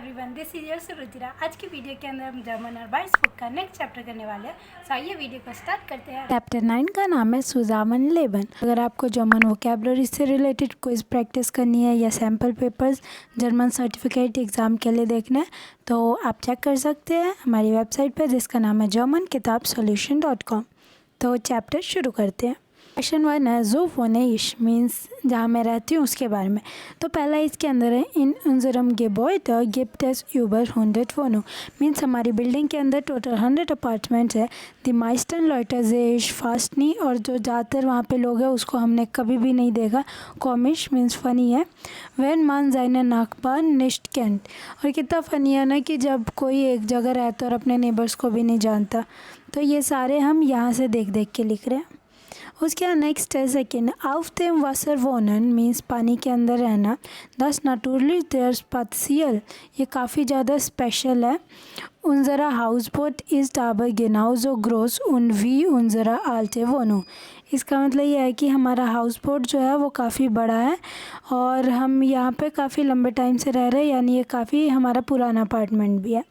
Everyone, this is your Suruchira. आज की video के अंदर हम जर्मन और बाइट्स बुक का नेक्स्ट चैप्टर करने वाले हैं। सो आइए वीडियो को स्टार्ट करते हैं। चैप्टर 9 का नाम है zusammenleben। अगर आपको जर्मन वोकैबुलरी से रिलेटेड क्विज प्रैक्टिस करनी है या sample papers German certificate exam के लिए देखना है तो आप चेक कर सकते हैं हमारी वेबसाइट पर, जिसका नाम है germankitabsolution.com। तो चैप्टर शुरू करते हैं। क्वेश्चन 1 है जो wohne ich मीन्स जहाँ मैं रहती हूँ उसके बारे में। तो पहला इसके अंदर है इन unserem Gebäude gibt es über 100 Wohnungen means हमारी बिल्डिंग के अंदर टोटल 100 अपार्टमेंट्स है। दी meisten Leute sehe ich fast nie, और जो ज़्यादातर वहाँ पे लोग हैं उसको हमने कभी भी नहीं देखा। कॉमिश मीन्स फ़नी है। wenn man seine Nachbarn nicht kennt, और कितना फ़नी है ना कि जब कोई एक जगह रहता है और अपने नेबर्स को भी नहीं जानता। तो ये सारे हम यहाँ से देख देख के लिख रहे हैं। उसके बाद नेक्स्ट है second auf dem Wasser wohnen means पानी के अंदर रहना। das natürlich sehr speziell, ये काफ़ी ज़्यादा स्पेशल है। unsere Hausboot ist aber genauso groß und wie unsere alte Wohnung, इसका मतलब ये है कि हमारा हाउस बोट जो है वो काफ़ी बड़ा है और हम यहाँ पे काफ़ी लंबे टाइम से रह रहे हैं, यानी ये काफ़ी हमारा पुराना अपार्टमेंट भी है।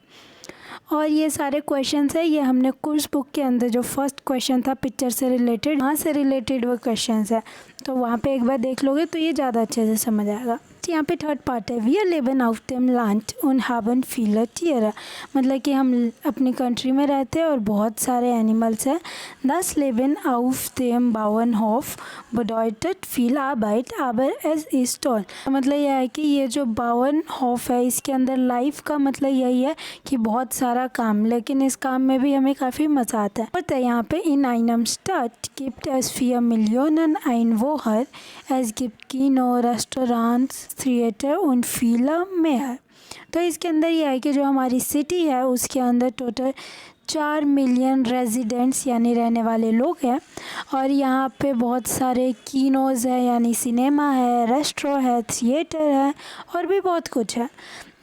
और ये सारे क्वेश्चंस है ये हमने कोर्स बुक के अंदर जो फर्स्ट क्वेश्चन था पिक्चर से रिलेटेड, वहाँ से रिलेटेड वो क्वेश्चंस है, तो वहाँ पे एक बार देख लोगे तो ये ज़्यादा अच्छे से समझ आएगा। यहाँ पे थर्ड पार्ट है wir leben auf dem Land und haben viele Tiere, मतलब कि हम अपनी कंट्री में रहते हैं और बहुत सारे एनिमल्स हैं। das Leben auf dem Bauernhof bedeutet viel Arbeit aber es ist toll, मतलब यह है कि ये जो बाउनहोफ है इसके अंदर लाइफ का मतलब यही है कि बहुत सारा काम, लेकिन इस काम में भी हमें काफ़ी मज़ा आता है। और यहाँ पे in einem Stadt gibt es 4 Millionen Einwohner, es gibt Kino, Restaurants, theatre und viele mehr। तो इसके अंदर यह है कि जो हमारी सिटी है उसके अंदर टोटल 4 मिलियन रेजिडेंट्स यानी रहने वाले लोग हैं, और यहाँ पे बहुत सारे कीनोज़ है यानी सिनेमा है, रेस्टोरेंट है, थिएटर है और भी बहुत कुछ है।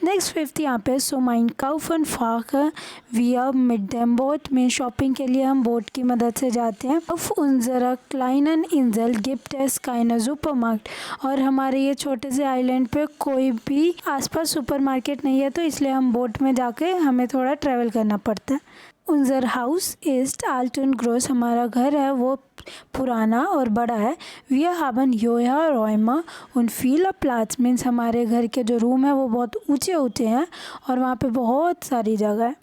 नेक्स्ट फिफ्थ यहाँ पे सो mein Kaufen fahre wir mit dem Boot में शॉपिंग के लिए हम बोट की मदद से जाते हैं। auf unserer kleinen Insel gibt es keine Supermarkt, और हमारे ये छोटे से आइलैंड पे कोई भी आसपास सुपरमार्केट नहीं है, तो इसलिए हम बोट में जाके हमें थोड़ा ट्रैवल करना पड़ता है। unser Haus ist alt und groß, हमारा घर है वो पुराना और बड़ा है। wir haben hohe Räume und viele Platz means हमारे घर के जो रूम है वो बहुत ऊंचे ऊंचे हैं और वहाँ पे बहुत सारी जगह है।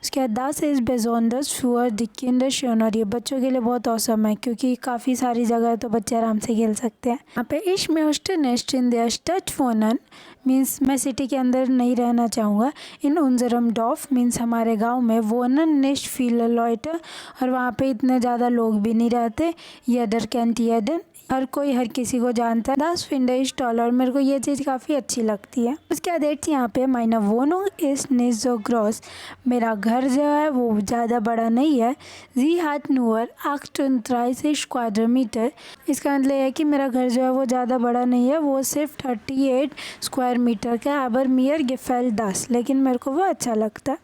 उसके बाद das ist besonders für die Kinder schön, और ये बच्चों के लिए बहुत औसम है क्योंकि काफ़ी सारी जगह है तो बच्चे आराम से खेल सकते हैं। यहाँ पे ich möchte nicht in der Stadt wohnen means मैं सिटी के अंदर नहीं रहना चाहूँगा। इन unserem Dorf मीन्स हमारे गांव में wohnen nicht viele Leute, और वहाँ पे इतने ज़्यादा लोग भी नहीं रहते। jeder kennt jeden, हर कोई हर किसी को जानता है। das finde ich toll, और मेरे को ये चीज़ काफ़ी अच्छी लगती है। उसके बाद देखते हैं यहाँ पे meine Wohnung ist nicht so groß, मेरा घर जो है वो ज़्यादा बड़ा नहीं है। sie hat nur 38 Quadratmeter, इसका मतलब है कि मेरा घर जो है वो ज़्यादा बड़ा नहीं है, वो सिर्फ 38 स्क्वायर मीटर का है। aber mir gefällt das, लेकिन मेरे को वो अच्छा लगता है।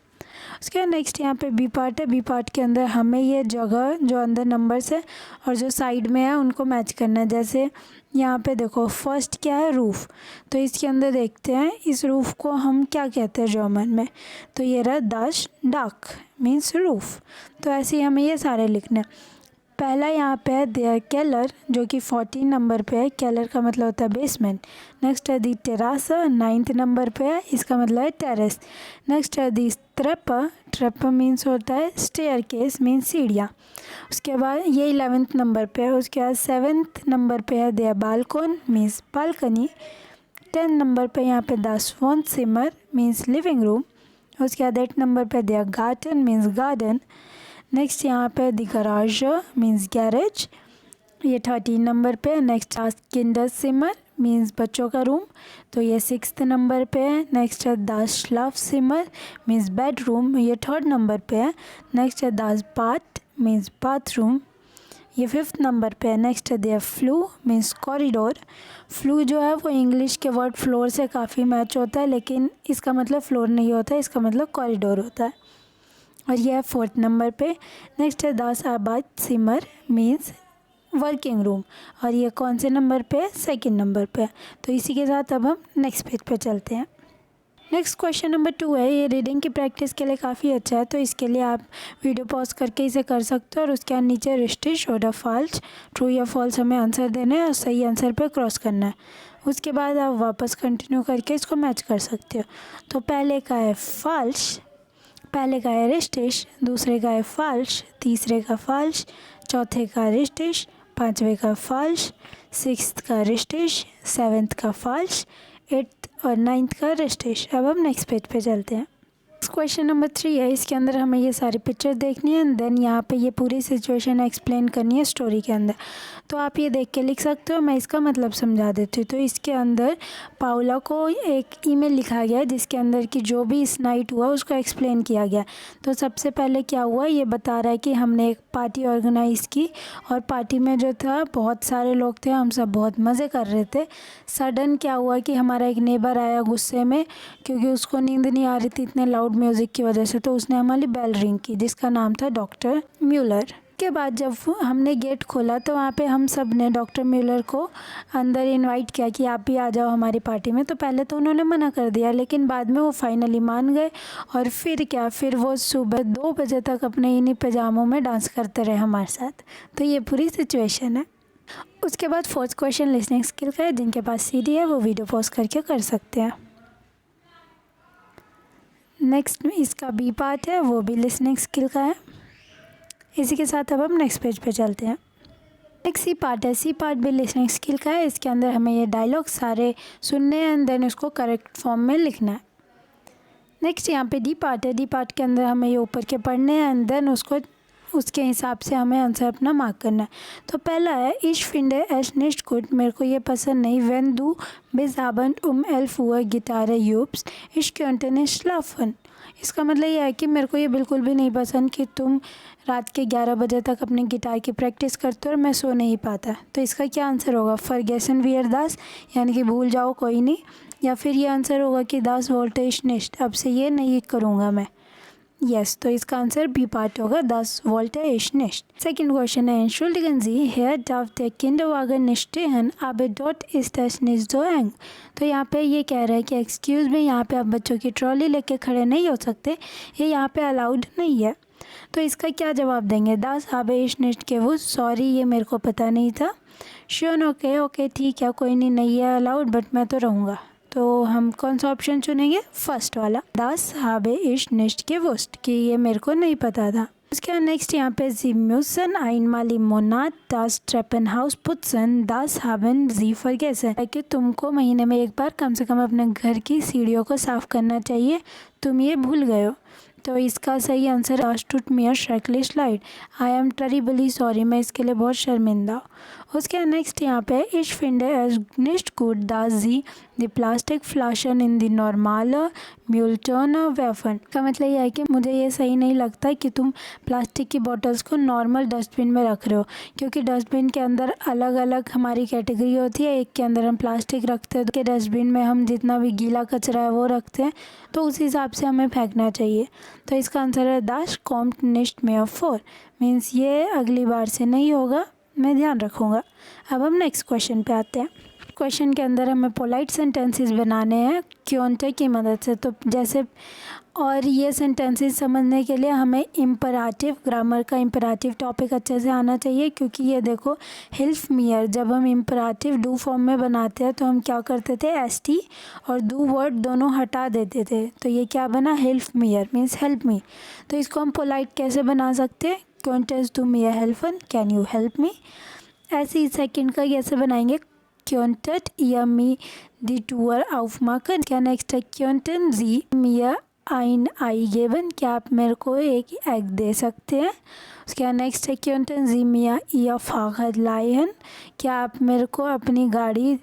उसके बाद नेक्स्ट यहाँ पे बी पार्ट है। बी पार्ट के अंदर हमें ये जगह जो अंदर नंबर्स है और जो साइड में है उनको मैच करना है। जैसे यहाँ पे देखो फर्स्ट क्या है, रूफ़, तो इसके अंदर देखते हैं इस रूफ़ को हम क्या कहते हैं जर्मन में, तो ये रहा das Dach मीन्स रूफ़। तो ऐसे ही हमें ये सारे लिखने हैं। पहला यहाँ पे है देयर केलर जो कि 14 नंबर पे है, केलर का मतलब होता है बेसमेंट। नेक्स्ट है दी टेरास 9th नंबर पे है, इसका मतलब है टेरेस। नेक्स्ट है दी ट्रेप मीन्स होता है स्टेयर केस मीन्स सीढ़ियाँ। उसके बाद ये 11th नंबर पे है। उसके बाद 7th नंबर पे है देयर बालकोन मीन्स बालकनी। 10th नंबर पे यहाँ पे दास wohnzimmer मीन्स लिविंग रूम। उसके बाद 8th नंबर पे देयर गार्डन मीन्स गार्डन। नेक्स्ट यहाँ पे दी गराज मीन्स गैरेज, ये 13 नंबर पे है। नेक्स्ट किंडर सिमर मीन्स बच्चों का रूम, तो ये 6th नंबर पे है। नेक्स्ट है दास श्लाफ सिमर मीन्स बेडरूम, ये 3rd नंबर पे है। नेक्स्ट है दास बाथ मीन्स बाथरूम, ये 5th नंबर पे है। नेक्स्ट है there flue means corridor. Flue जो है वो इंग्लिश के वर्ड फ्लोर से काफ़ी मैच होता है, लेकिन इसका मतलब फ्लोर नहीं होता है, इसका मतलब कॉरिडोर होता है, और यह है 4th नंबर पे। नेक्स्ट है दास आबाद सिमर मीन्स वर्किंग रूम, और ये कौन से नंबर पे है, 2nd नंबर पे है। तो इसी के साथ अब हम नेक्स्ट पेज पे चलते हैं। नेक्स्ट क्वेश्चन नंबर 2 है, ये रीडिंग की प्रैक्टिस के लिए काफ़ी अच्छा है, तो इसके लिए आप वीडियो पॉज करके इसे कर सकते हो और उसके नीचे रिस्टिश और फॉल्स, ट्रू या फॉल्स हमें आंसर देना है और सही आंसर पे क्रॉस करना है। उसके बाद आप वापस कंटिन्यू करके इसको मैच कर सकते हो। तो पहले का है फॉल्स, पहले का है रिस्टिश, दूसरे का है फॉल्स, तीसरे का फॉल्स, चौथे का रिस्टिश, पाँचवें का फॉल्स, सिक्स्थ का रिस्टिश, सेवन्थ का फॉल्स, एट्थ और नाइन्थ का रिस्टिश। अब हम नेक्स्ट पेज पे चलते हैं। क्वेश्चन नंबर 3 है, इसके अंदर हमें ये सारी पिक्चर देखनी है एंड देन यहाँ पे ये पूरी सिचुएशन एक्सप्लेन करनी है स्टोरी के अंदर। तो आप ये देख के लिख सकते हो, मैं इसका मतलब समझा देती हूँ। तो इसके अंदर पाउला को एक ईमेल लिखा गया है जिसके अंदर कि जो भी इस नाइट हुआ उसको एक्सप्लेन किया गया। तो सबसे पहले क्या हुआ, ये बता रहा है कि हमने एक पार्टी ऑर्गेनाइज़ की और पार्टी में जो था बहुत सारे लोग थे, हम सब बहुत मज़े कर रहे थे। सडन क्या हुआ कि हमारा एक नेबर आया गुस्से में, क्योंकि उसको नींद नहीं आ रही थी इतने लाउड म्यूज़िक की वजह से, तो उसने हमारी बेल रिंग की जिसका नाम था डॉक्टर म्यूलर। के बाद जब हमने गेट खोला तो वहाँ पे हम सब ने डॉक्टर म्यूलर को अंदर इनवाइट किया कि आप भी आ जाओ हमारी पार्टी में। तो पहले तो उन्होंने मना कर दिया, लेकिन बाद में वो फाइनली मान गए और फिर क्या, फिर वो सुबह 2 बजे तक अपने इन्हीं पैजामों में डांस करते रहे हमारे साथ। तो ये पूरी सिचुएशन है। उसके बाद 4th क्वेश्चन लिसनिंग स्किल का है, जिनके पास सीडी है वो वीडियो पॉज करके कर सकते हैं। नेक्स्ट इसका बी पार्ट है, वो भी लिसनिंग स्किल का है। इसी के साथ अब हम नेक्स्ट पेज पे चलते हैं। नेक्स्ट सी पार्ट है, सी पार्ट भी लिसनिंग स्किल का है। इसके अंदर हमें ये डायलॉग सारे सुनने हैं एंड देन उसको करेक्ट फॉर्म में लिखना है। नेक्स्ट यहाँ पे डी पार्ट है, डी पार्ट के अंदर हमें ये ऊपर के पढ़ने हैं एंड देन उसके हिसाब से हमें आंसर अपना मार्क करना है। तो पहला है इश फिंडे एश निश्ट गुड, मेरे को ये पसंद नहीं। वेन दू बिज आबंड एल्फ हुआ गिटारे यूब्स इश क्योंटन श्लाफन। इसका मतलब ये है कि मेरे को ये बिल्कुल भी नहीं पसंद कि तुम रात के 11 बजे तक अपने गिटार की प्रैक्टिस करते हो और मैं सो नहीं पाता। तो इसका क्या आंसर होगा, फॉरगेसन वियर दास, यानी कि भूल जाओ कोई नहीं, या फिर ये आंसर होगा कि दास वोल्टे इश निश्ट, अब से ये नहीं करूँगा मैं। यस, तो इसका आंसर बी पार्ट होगा, दास वोल्टे इश निश्ट। सेकंड क्वेश्चन है एंशुल्डिगन जी हेयर डाव द किंडरवागन निश्टेहन आबे डॉट इस टच निश्डोएंग। तो यहाँ पे ये कह रहा है कि एक्सक्यूज़ में, यहाँ पे आप बच्चों की ट्रॉली लेके खड़े नहीं हो सकते, ये यहाँ पे अलाउड नहीं है। तो इसका क्या जवाब देंगे, दास आबे इश निश्ट के वो, सॉरी ये मेरे को पता नहीं था। श्योर ओके ठीक है, कोई नहीं है अलाउड, बट मैं तो रहूँगा। तो हम कौन सा ऑप्शन चुनेंगे, फर्स्ट वाला, दास हाबे इश निश्ट के वोस्ट, कि ये मेरे को नहीं पता था। उसके बाद नेक्स्ट यहाँ पे जी म्यूसन आइन माली मोनाट दास ट्रेपन हाउस पुत्सन दास हाबन जी फॉरगेसन, कि तुमको महीने में एक बार कम से कम अपने घर की सीढ़ियों को साफ़ करना चाहिए, तुम ये भूल गए हो। तो इसका सही आंसर टूट मियर शैकलिश लाइट, आई एम टेरिबली सॉरी, मैं इसके लिए बहुत शर्मिंदा हूँ। उसके नेक्स्ट यहाँ पे इश फिंडे एज निश्ट गुड दास जी द प्लास्टिक फ्लाशन इन द नॉर्मल म्यूल्टन वेफन। का मतलब यह है कि मुझे ये सही नहीं लगता कि तुम प्लास्टिक की बॉटल्स को नॉर्मल डस्टबिन में रख रहे हो, क्योंकि डस्टबिन के अंदर अलग अलग हमारी कैटेगरी होती है। एक के अंदर हम प्लास्टिक रखते हैं, तो डस्टबिन में हम जितना भी गीला कचरा है वो रखते हैं, तो उस हिसाब से हमें फेंकना चाहिए। तो इसका आंसर है दाश कॉम्ट निश्ट मेयर फोर, मीन्स ये अगली बार से नहीं होगा, मैं ध्यान रखूँगा। अब हम नेक्स्ट क्वेश्चन पे आते हैं। क्वेश्चन के अंदर हमें पोलाइट सेंटेंसेस बनाने हैं क्योंटे की मदद से। तो जैसे, और ये सेंटेंसेस समझने के लिए हमें इम्पराटिव, ग्रामर का इम्पराटिव टॉपिक अच्छे से आना चाहिए, क्योंकि ये देखो हेल्प मियर, जब हम इम्पराटिव डू फॉर्म में बनाते हैं तो हम क्या करते थे, एस टी और डू वर्ड दोनों हटा देते थे। तो ये क्या बना, हेल्प मियर मीन्स हेल्प मी। तो इसको हम पोलाइट कैसे बना सकते हैं, क्योंटेस टू मी हेल्पन, कैन यू हेल्प मी। ऐसे ही सेकंड का कैसे बनाएंगे, क्योंटेट या मी दी टूअर aufmachen। क्या नेक्स्ट है, क्योंटन जी मिया आइन आई गेवन, क्या आप मेरे को एक एग दे सकते हैं। उसके बाद नेक्स्ट है, क्योंटन जी मिया या फागद लायन, क्या आप मेरे को अपनी गाड़ी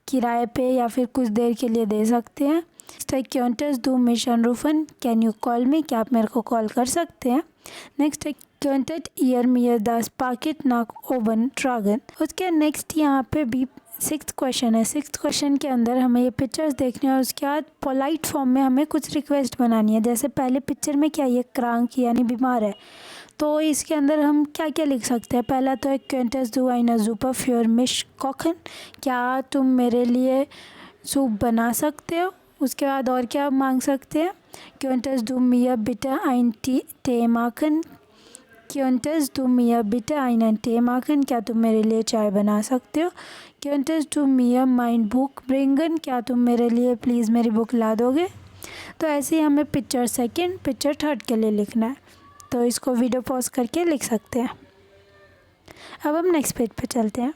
किराए पे या फिर कुछ देर के लिए दे सकते हैं। नेक्स्ट है, क्योंटस दू मिशन रूफन, कैन यू कॉल मी, क्या आप मेरे को कॉल कर सकते हैं। नेक्स्ट है, क्योंटेट ईयर मियर दास पाकिट नाक ओवन ड्रैगन। उसके नेक्स्ट यहाँ पे भी 6th क्वेश्चन है। 6th क्वेश्चन के अंदर हमें ये पिक्चर्स देखने और उसके बाद पोलाइट फॉर्म में हमें कुछ रिक्वेस्ट बनानी है। जैसे पहले पिक्चर में क्या, ये क्रांक यानी बीमार है, तो इसके अंदर हम क्या क्या लिख सकते हैं। पहला तो है, क्वेंटस डू आइना सूपर फ्योर मिश कॉखन, क्या तुम मेरे लिए सूप बना सकते हो। उसके बाद और क्या मांग सकते हैं, क्योंटस डू मिया बिटर आइन टे माखन, क्योंटस डू मिया बिटर आइन टे माखन, क्या तुम मेरे लिए चाय बना सकते हो। क्योंटस डू मिया माइन बुक ब्रिंगन, क्या तुम मेरे लिए प्लीज़ मेरी बुक ला दोगे। तो ऐसे ही हमें पिक्चर सेकंड पिक्चर थर्ड के लिए लिखना है। तो इसको वीडियो पॉज करके लिख सकते हैं। अब हम नेक्स्ट पेज पे चलते हैं।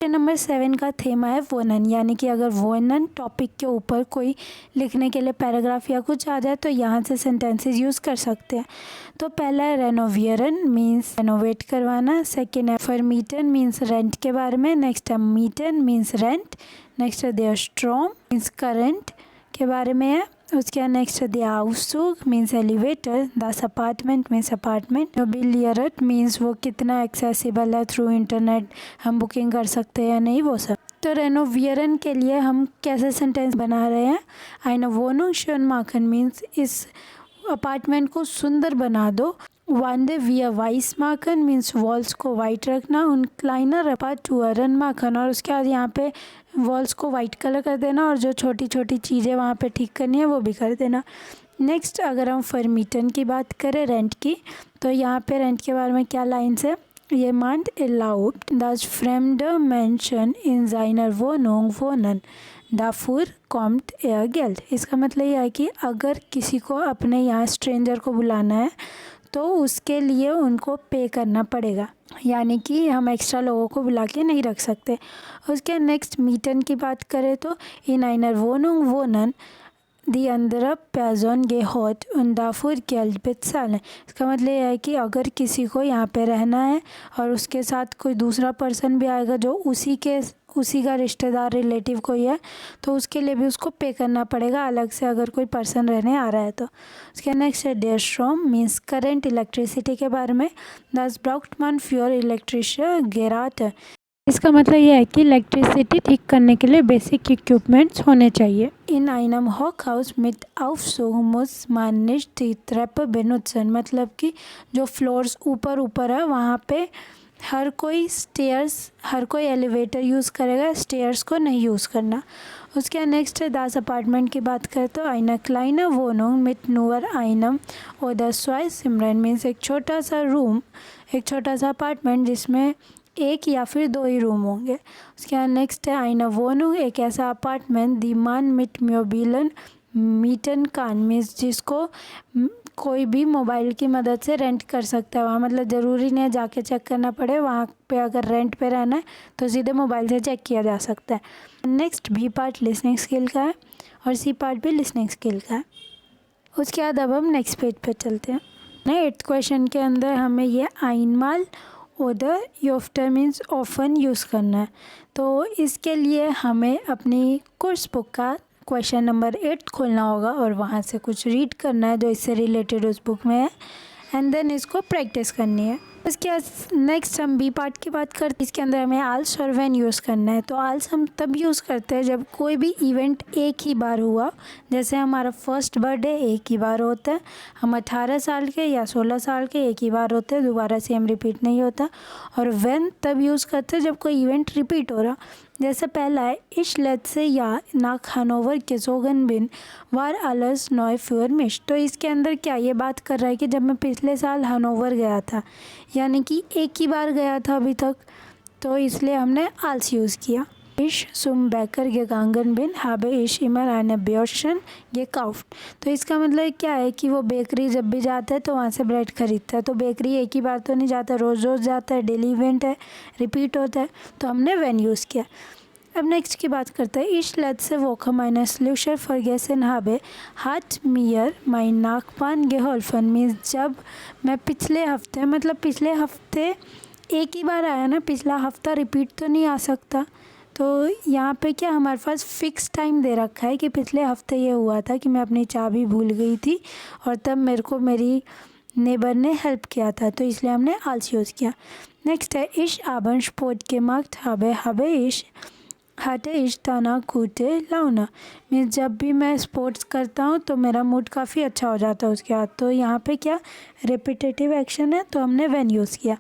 नंबर 7 का थीम है वर्णन, यानी कि अगर वर्णन टॉपिक के ऊपर कोई लिखने के लिए पैराग्राफ या कुछ आ जाए तो यहाँ से सेंटेंसेस यूज़ कर सकते हैं। तो पहला है रेनोवियरन, मीन्स रेनोवेट करवाना। सेकेंड है फॉरमीटन, मीन्स रेंट के बारे में। नेक्स्ट है मीटन, मीन्स रेंट। नेक्स्ट है देयर स्ट्रॉम, मीन्स करंट के बारे में है। उसके बाद नेक्स्ट है द आउसुग, मीन्स एलिवेटर। दस अपार्टमेंट मीन्स अपार्टमेंट। मोबिलियरट मीन्स वो कितना एक्सेसिबल है, थ्रू इंटरनेट हम बुकिंग कर सकते हैं या नहीं, वो सब। तो रेनोवियरन के लिए हम कैसे सेंटेंस बना रहे हैं, आइना वोनुंग शön machen मीन्स इस अपार्टमेंट को सुंदर बना दो। वांडे विया वाइस माखन मीन्स वॉल्स को वाइट रखना। उन क्लाइनर अपार्टुअरन माखन, और उसके बाद यहाँ पे वॉल्स को वाइट कलर कर देना और जो छोटी छोटी चीज़ें वहाँ पे ठीक करनी है वो भी कर देना। नेक्स्ट अगर हम फॉरमीटन की बात करें, रेंट की, तो यहाँ पे रेंट के बारे में क्या लाइन्स है, ये मांड erlaubt das fremde Menschen in seiner Wohnung wohnen, dafür kommt er Geld। इसका मतलब यह है कि अगर किसी को अपने यहाँ स्ट्रेंजर को बुलाना है तो उसके लिए उनको पे करना पड़ेगा, यानी कि हम एक्स्ट्रा लोगों को बुला के नहीं रख सकते। उसके नेक्स्ट मीटन की बात करें तो इन einer Wohnung wohnen die andere Person gehört und dafür Geld bezahlen। इसका मतलब यह है कि अगर किसी को यहाँ पे रहना है और उसके साथ कोई दूसरा पर्सन भी आएगा जो उसी का रिश्तेदार रिलेटिव कोई है, तो उसके लिए भी उसको पे करना पड़ेगा अलग से, अगर कोई पर्सन रहने आ रहा है तो। उसके नेक्स्ट है der Strom means current, electricity के बारे में। das braucht man für elektrische Geräte। इसका मतलब यह है कि इलेक्ट्रिसिटी ठीक करने के लिए बेसिक इक्विपमेंट्स होने चाहिए। इन einem Hochhaus mit Aufzug muss man nicht die Treppe benutzen, मतलब कि जो फ्लोर्स ऊपर है वहाँ पे हर कोई एलिवेटर यूज़ करेगा, स्टेयर्स को नहीं यूज़ करना। उसके नेक्स्ट है 10 अपार्टमेंट की बात करें तो eine kleine Wohnung mit nur einem oder zwei Zimmern means एक छोटा सा अपार्टमेंट जिसमें एक या फिर 2 ही रूम होंगे। उसके बाद नेक्स्ट है आइना वोनुंग, एक ऐसा अपार्टमेंट दीमान मिट म्योबिलन मीटन कान मीन्स जिसको कोई भी मोबाइल की मदद से रेंट कर सकता है। वहाँ मतलब ज़रूरी नहीं है जाके चेक करना पड़े, वहाँ पे अगर रेंट पे रहना है तो सीधे मोबाइल से चेक किया जा सकता है। Next B part listening skill का है और सी पार्ट भी लिसनिंग स्किल का है। उसके बाद अब हम नेक्स्ट पेज पे चलते हैं। 8th क्वेश्चन के अंदर हमें ये आइनमाल ओदर योफ्टर मीन्स ऑफन यूज़ करना है। तो इसके लिए हमें अपनी कोर्स बुक का क्वेश्चन नंबर 8 खोलना होगा और वहाँ से कुछ रीड करना है जो इससे रिलेटेड उस बुक में है, एंड देन इसको प्रैक्टिस करनी है। उसके बाद नेक्स्ट हम बी पार्ट की बात करते हैं। इसके अंदर हमें आल्स और व्हेन यूज़ करना है। तो आल्स हम तब यूज़ करते हैं जब कोई भी इवेंट एक ही बार हुआ, जैसे हमारा फर्स्ट बर्थडे एक ही बार होता है, हम 18 साल के या 16 साल के एक ही बार होते हैं, दोबारा सेम रिपीट नहीं होता। और व्हेन तब यूज़ करते हैं जब कोई इवेंट रिपीट हो रहा, जैसे पहला है इश लेट्से या नाक हनोवर गेजोगन बिन वार आलस नॉय फ्यूर मिश। तो इसके अंदर क्या ये बात कर रहा है कि जब मैं पिछले साल हनोवर गया था, यानी कि एक ही बार गया था अभी तक, तो इसलिए हमने आल्स यूज़ किया। इश सुम बैकर गेगांगन बिन हाबे इश इमर आने ब्योशन ये काउफ्ट। तो इसका मतलब क्या है कि वो बेकरी जब भी जाता है तो वहाँ से ब्रेड खरीदता है। तो बेकरी एक ही बार तो नहीं जाता, रोज़ रोज़ जाता है, डेली इवेंट है, रिपीट होता है, तो हमने व्हेन यूज़ किया। अब नेक्स्ट की बात करते हैं। इश लेट्से वोका माइनर स्ल्यूशर फॉरगेसन हाबे हाथ मियर माइन नाकपान गेहोल्फन मीन्स जब मैं पिछले हफ्ते एक ही बार आया ना, पिछला हफ्ता रिपीट तो नहीं आ सकता। तो यहाँ पे क्या हमारे पास फ़िक्स टाइम दे रखा है कि पिछले हफ्ते ये हुआ था कि मैं अपनी चाबी भूल गई थी और तब मेरे को मेरी नेबर ने हेल्प किया था, तो इसलिए हमने आल्स यूज़ किया। नेक्स्ट है इश आबन स्पोर्ट के मार्क्ट हाबे इश हाटे इश ताना कूटे लाउना मीन्स जब भी मैं स्पोर्ट्स करता हूँ तो मेरा मूड काफ़ी अच्छा हो जाता है उसके बाद। तो यहाँ पे क्या रिपीटेटिव एक्शन है, तो हमने व्हेन यूज़ किया।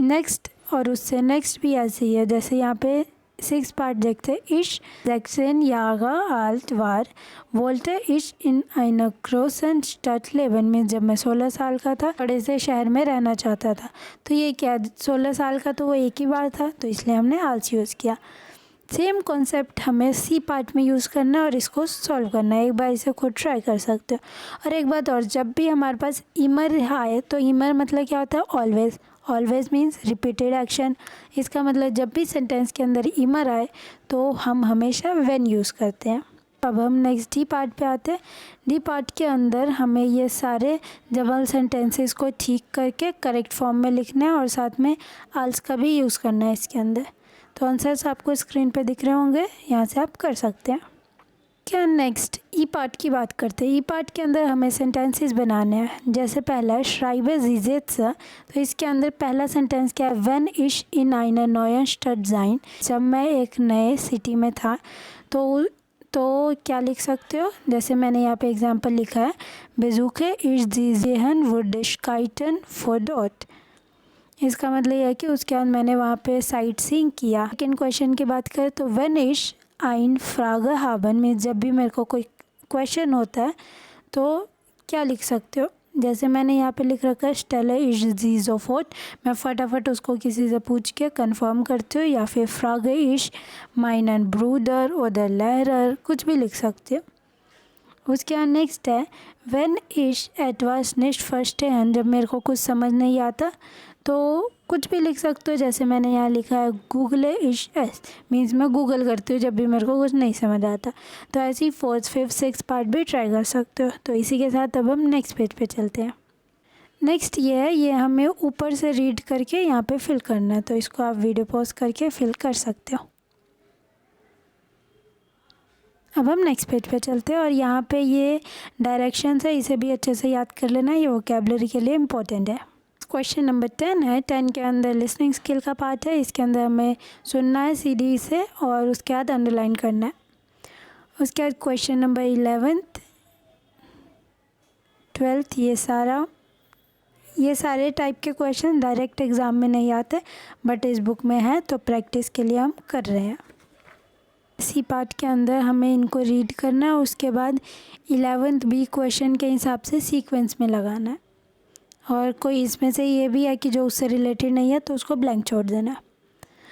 नेक्स्ट और उससे नेक्स्ट भी ऐसे ही है, जैसे यहाँ पे 6 पार्ट देखते हैं। इश 16 Jahre alt war, wollte ich in einer großen Stadt leben में जब मैं 16 साल का था बड़े से शहर में रहना चाहता था। तो ये क्या 16 साल का तो वो एक ही बार था, तो इसलिए हमने आल्स यूज़ किया। सेम कॉन्सेप्ट हमें सी पार्ट में यूज़ करना है और इसको सॉल्व करना है। एक बार इसे खुद ट्राई कर सकते हो। और एक बात और, जब भी हमारे पास इमर आए तो इमर मतलब क्या होता है? Always. Always means repeated action. इसका मतलब जब भी सेंटेंस के अंदर इमर आए तो हम हमेशा व्हेन यूज़ करते हैं। अब हम नेक्स्ट डी पार्ट पे आते हैं। डी पार्ट के अंदर हमें ये सारे जबल सेंटेंसेस को ठीक करके करेक्ट फॉर्म में लिखना है और साथ में आल्स का भी यूज़ करना है इसके अंदर। तो आंसर्स आपको स्क्रीन पे दिख रहे होंगे, यहाँ से आप कर सकते हैं। क्या नेक्स्ट ई पार्ट की बात करते हैं। ई पार्ट के अंदर हमें सेंटेंसेस बनाने हैं। जैसे पहला है श्राइबे जीजेट्स, तो इसके अंदर पहला सेंटेंस क्या है? व्हेन इश इन einer neuen Stadt sein, जब मैं एक नए सिटी में था। तो क्या लिख सकते हो? जैसे मैंने यहाँ पे एग्जांपल लिखा है, बेजुके इश जीजेहन वुडिशकाइटन फोडोट। इसका मतलब यह है कि उसके बाद मैंने वहाँ पे साइट सीइंग किया। सेकेंड क्वेश्चन की बात करें तो व्हेन इश आइन फ्रागे हाबन में जब भी मेरे को कोई क्वेश्चन होता है तो क्या लिख सकते हो? जैसे मैंने यहाँ पे लिख रखा है स्टेले इश जीजोफोट, मैं फटाफट उसको किसी से पूछ के कंफर्म करती हूँ। या फिर फ्रागे इश माइनन ब्रूडर ओदर लहरर, कुछ भी लिख सकते हो। उसके बाद नेक्स्ट है व्हेन इश एटवास निस्ट फर्स्ट हैंड, जब मेरे को कुछ समझ नहीं आता तो कुछ भी लिख सकते हो। जैसे मैंने यहाँ लिखा है गूगले इश एस, मीन्स मैं गूगल करती हूँ जब भी मेरे को कुछ नहीं समझ आता। तो ऐसे ही 4th 5th 6th पार्ट भी ट्राई कर सकते हो। तो इसी के साथ अब हम नेक्स्ट पेज पे चलते हैं। नेक्स्ट ये है, ये हमें ऊपर से रीड करके यहाँ पे फिल करना है। तो इसको आप वीडियो पॉज करके फिल कर सकते हो। अब हम नेक्स्ट पेज पे चलते हैं और यहाँ पे ये डायरेक्शंस है, इसे भी अच्छे से याद कर लेना, ये वोकैबुलरी के लिए इम्पोर्टेंट है। क्वेश्चन नंबर 10 है। 10 के अंदर लिसनिंग स्किल का पार्ट है। इसके अंदर हमें सुनना है सीडी से और उसके बाद अंडरलाइन करना है। उसके बाद क्वेश्चन नंबर 11th 12th ये सारे टाइप के क्वेश्चन डायरेक्ट एग्ज़ाम में नहीं आते, बट इस बुक में है तो प्रैक्टिस के लिए हम कर रहे हैं। इसी पार्ट के अंदर हमें इनको रीड करना है। उसके बाद 11th बी क्वेश्चन के हिसाब से सीक्वेंस में लगाना है। और कोई इसमें से ये भी है कि जो उससे रिलेटेड नहीं है तो उसको ब्लैंक छोड़ देना।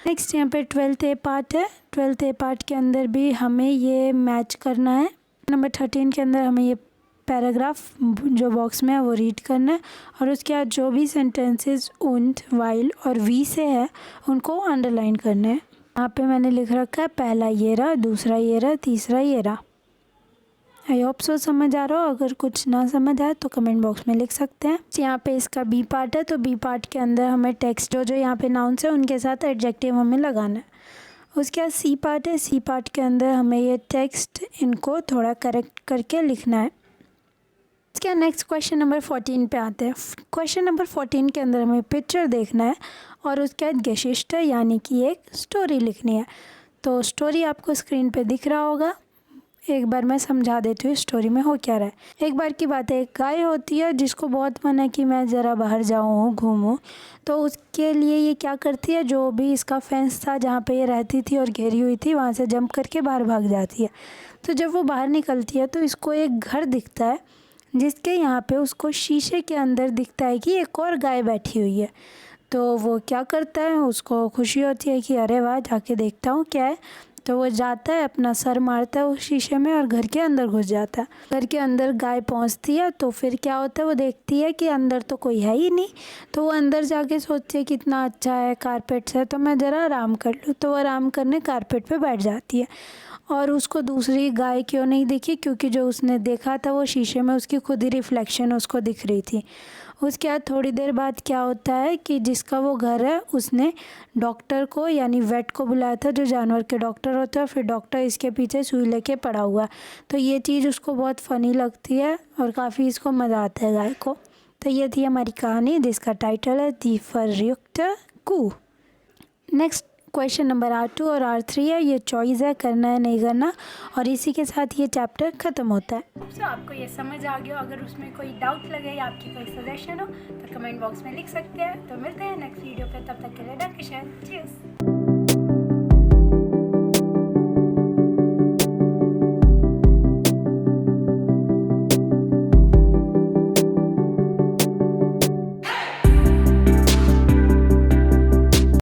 नेक्स्ट यहाँ पे 12th ए पार्ट है। 12th ए पार्ट के अंदर भी हमें ये मैच करना है। नंबर 13 के अंदर हमें ये पैराग्राफ जो बॉक्स में है वो रीड करना है और उसके बाद जो भी सेंटेंसेस उन्ट वाइल और वी से है उनको अंडरलाइन करना है। यहाँ पे मैंने लिख रखा है पहला ये रहा, दूसरा ये रहा, तीसरा ये रहा। आई होप सो समझ आ रहा हो। अगर कुछ ना समझ आए तो कमेंट बॉक्स में लिख सकते हैं। यहाँ पे इसका बी पार्ट है, तो बी पार्ट के अंदर हमें टेक्स्ट जो यहाँ पे नाउन्स है उनके साथ एडजेक्टिव हमें लगाना है। उसके बाद सी पार्ट है। सी पार्ट के अंदर हमें ये टेक्स्ट इनको थोड़ा करेक्ट करके लिखना है। इसके बाद नेक्स्ट क्वेश्चन नंबर 14 पे आते हैं। क्वेश्चन नंबर 14 के अंदर हमें पिक्चर देखना है और उसके बाद गेशिष्ट यानी कि एक स्टोरी लिखनी है। तो स्टोरी आपको स्क्रीन पे दिख रहा होगा। एक बार मैं समझा देती हूँ स्टोरी में हो क्या रहा है। एक बार की बात है, एक गाय होती है जिसको बहुत मन है कि मैं ज़रा बाहर जाऊँ घूमूँ। तो उसके लिए ये क्या करती है, जो भी इसका फेंस था जहाँ पे ये रहती थी और घेरी हुई थी वहाँ से जंप करके बाहर भाग जाती है। तो जब वो बाहर निकलती है तो इसको एक घर दिखता है जिसके यहाँ पे उसको शीशे के अंदर दिखता है कि एक और गाय बैठी हुई है। तो वो क्या करता है, उसको खुशी होती है कि अरे वाह जाके देखता हूँ क्या है। तो वो जाता है, अपना सर मारता है उस शीशे में और घर के अंदर घुस जाता है। घर के अंदर गाय पहुंचती है तो फिर क्या होता है, वो देखती है कि अंदर तो कोई है ही नहीं। तो वो अंदर जाके सोचती है कितना अच्छा है, कारपेट है, तो मैं ज़रा आराम कर लूँ। तो वो आराम करने कारपेट पे बैठ जाती है और उसको दूसरी गाय क्यों नहीं दिखी, क्योंकि जो उसने देखा था वो शीशे में उसकी खुद ही रिफ्लेक्शन उसको दिख रही थी। उसके बाद थोड़ी देर बाद क्या होता है कि जिसका वो घर है उसने डॉक्टर को यानी वेट को बुलाया था, जो जानवर के डॉक्टर होते हैं। फिर डॉक्टर इसके पीछे सुई लेके पड़ा हुआ है। तो ये चीज़ उसको बहुत फ़नी लगती है और काफ़ी इसको मज़ा आता है गाय को। तो ये थी हमारी कहानी जिसका टाइटल है दी फर्युक्त कू। नेक्स्ट क्वेश्चन नंबर R2 और R3 है। ये चॉइस है, करना है नहीं करना, और इसी के साथ ये चैप्टर ख़त्म होता है। तो आपको ये समझ आ गया। अगर उसमें कोई डाउट लगे या आपकी कोई सजेशन हो तो कमेंट बॉक्स में लिख सकते हैं। तो मिलते हैं नेक्स्ट वीडियो पे, तब तक के लिए डॉक्टर चीयर्स।